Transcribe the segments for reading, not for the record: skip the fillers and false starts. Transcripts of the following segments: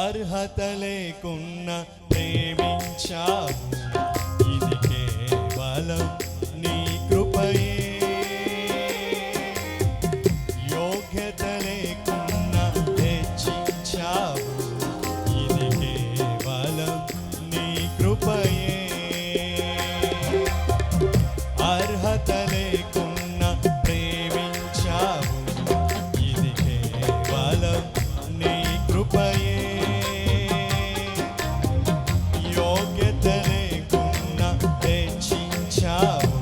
అర్హత లేకున్నా ప్రేమించావు, ఇది కేవలం నీ కృపయే. యోగ్యత లేకున్నా హెచ్చించావు, ఇది కేవలం నీ కృపయే. అర్హత లేకున్నా ప్రేమించావు, ఇది కేవలం నీ కృపయే. యోగ్యత లేకున్నా హెచ్చించావు,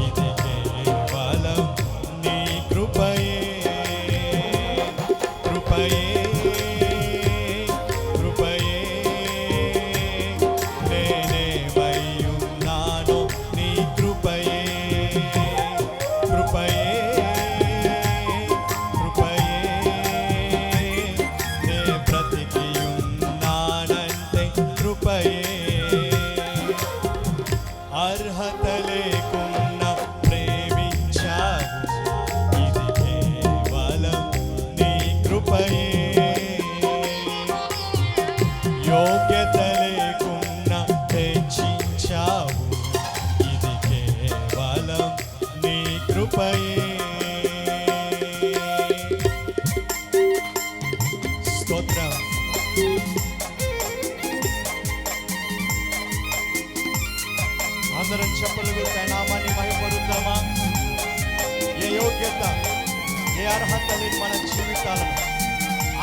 ఇది కేవలం నీ కృపయే. కృపయే కృపయే నేనేమయ్యున్నానో నీ కృపయే. కృపయే కృపయే నే బ్రతికియున్నానంటే కృపయే. అర్హత లేకున్నా ప్రేమించావు, ఇది కేవలం నీ కృపయే. యోగ్యత లేకున్నా హెచ్చించావు, ఇది కేవలం నీ కృపయే. స్తోత్రం. అందరం చెప్పలు నామాన్ని మహిమపరుద్దామా? ఏ యోగ్యత, ఏ అర్హత లేని మన జీవితాలను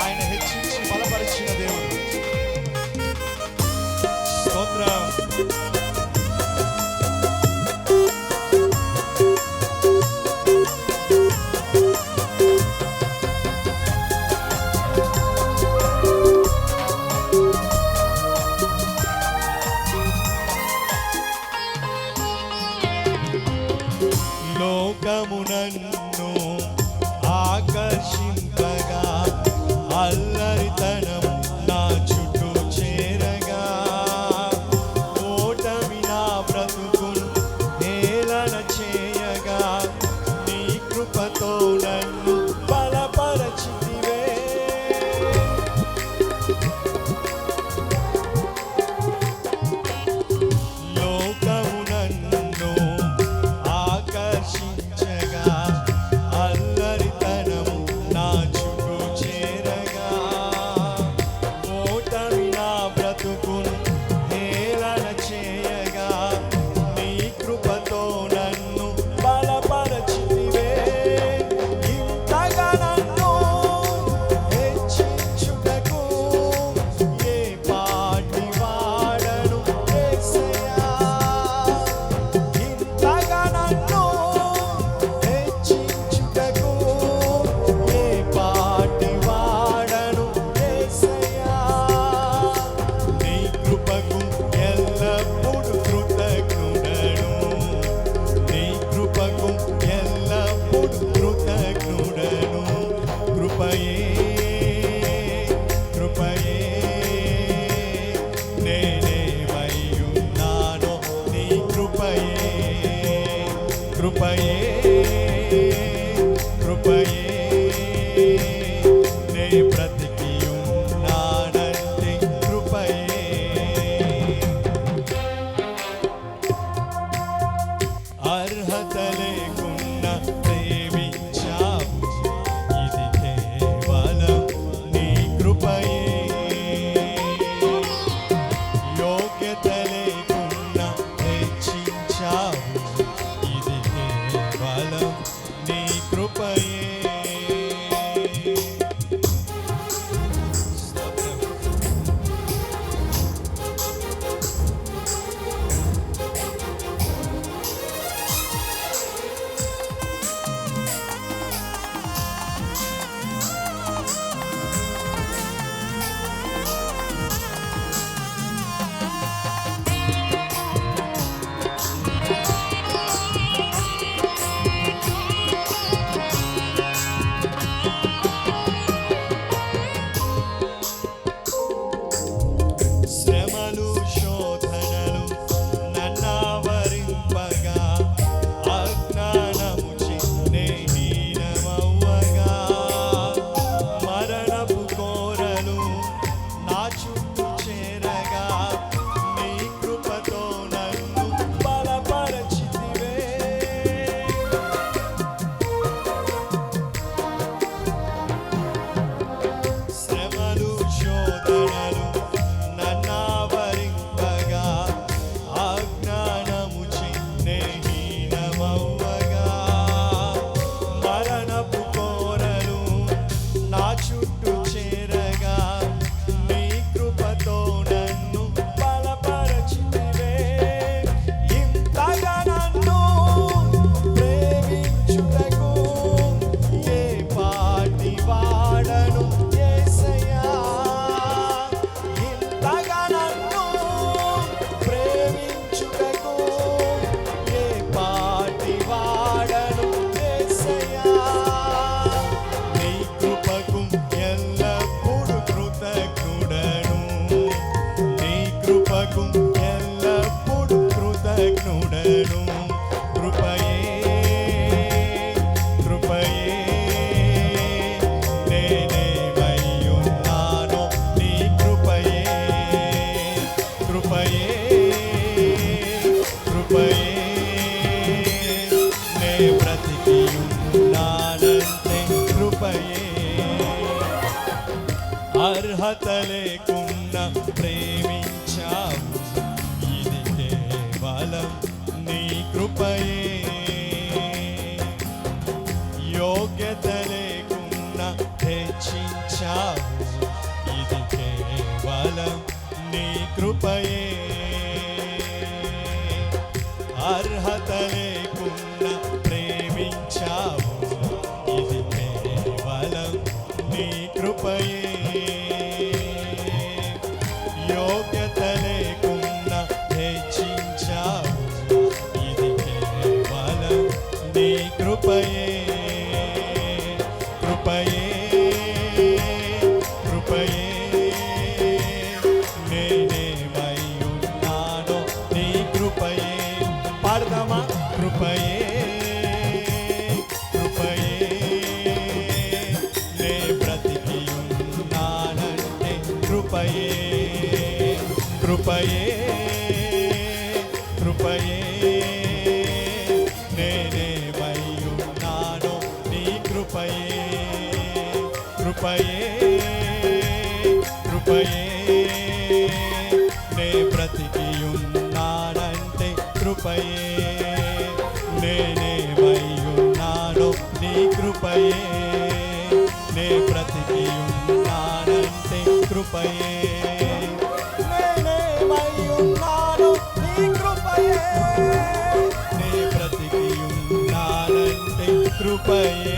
ఆయన హెచ్చించి బలపరిచిన దేవుడు. స్తోత్రం. లోకము నన్ను ఆకర్షింపగా అల్లరితనము నా చుట్టూ చేరగా నీ కృపతో నన్ను బలపరచితివే. శ్రమలు శోధనలు నన్నావరింపగా అజ్ఞానము చిన్నే హీనమవ్వగా మరణపు కోరలు నా చుట్టూ చేరగా నీ కృపతో నన్ను బలపరచితివే. ఇంతగా నన్ను ప్రేమించుటకు ఏ పాటి వాడను యేసయ్యా. ఇంతగా నన్ను ప్రేమించుటకు ఏ పాటి వాడను యేసయ్యా. నీ కృపకు ఎల్లప్పుడూ కృతజ్ఞుడను, నీ కృపకు ఎల్లప్పుడూ కృతజ్ఞుడను. కృపయే కృపయే నేనేమయ్యున్నానో నీ కృపయే. కృపయే కృపయే నే బ్రతికియున్నానంటే కృపయే. అర్హత లేకున్నా ప్రేమించావు, ఇది కేవలం నీ కృపయే. యోగ్యత లేకున్నా హెచ్చించావు, ఇది కేవలం నీ కృపయే. అర్హత లేకున్నా ప్రేమించావు, ఇది కేవలం నీ కృపయే. యోగ్యత లేకున్నా హెచ్చించావు, ఇది కేవలం నీ కృపయే. కృపయే కృపయే నేనేమయ్యున్నానో నీ కృపయే. పాడదామా? కృపయే కృపయే నే బ్రతికియున్నానంటే కృపయే. కృపయే కృపయే నేనేమయ్యున్నానో నీ కృపయే. కృపయే కృపయే నే బ్రతికియున్నానంటే కృపయే. నేనేమయ్యున్నానో నీ కృపయే. నే బ్రతికియున్నానంటే కృపయే. నేనేమయ్యున్నానో నీ కృపయే. నే బ్రతికియున్నానంటే కృపయే.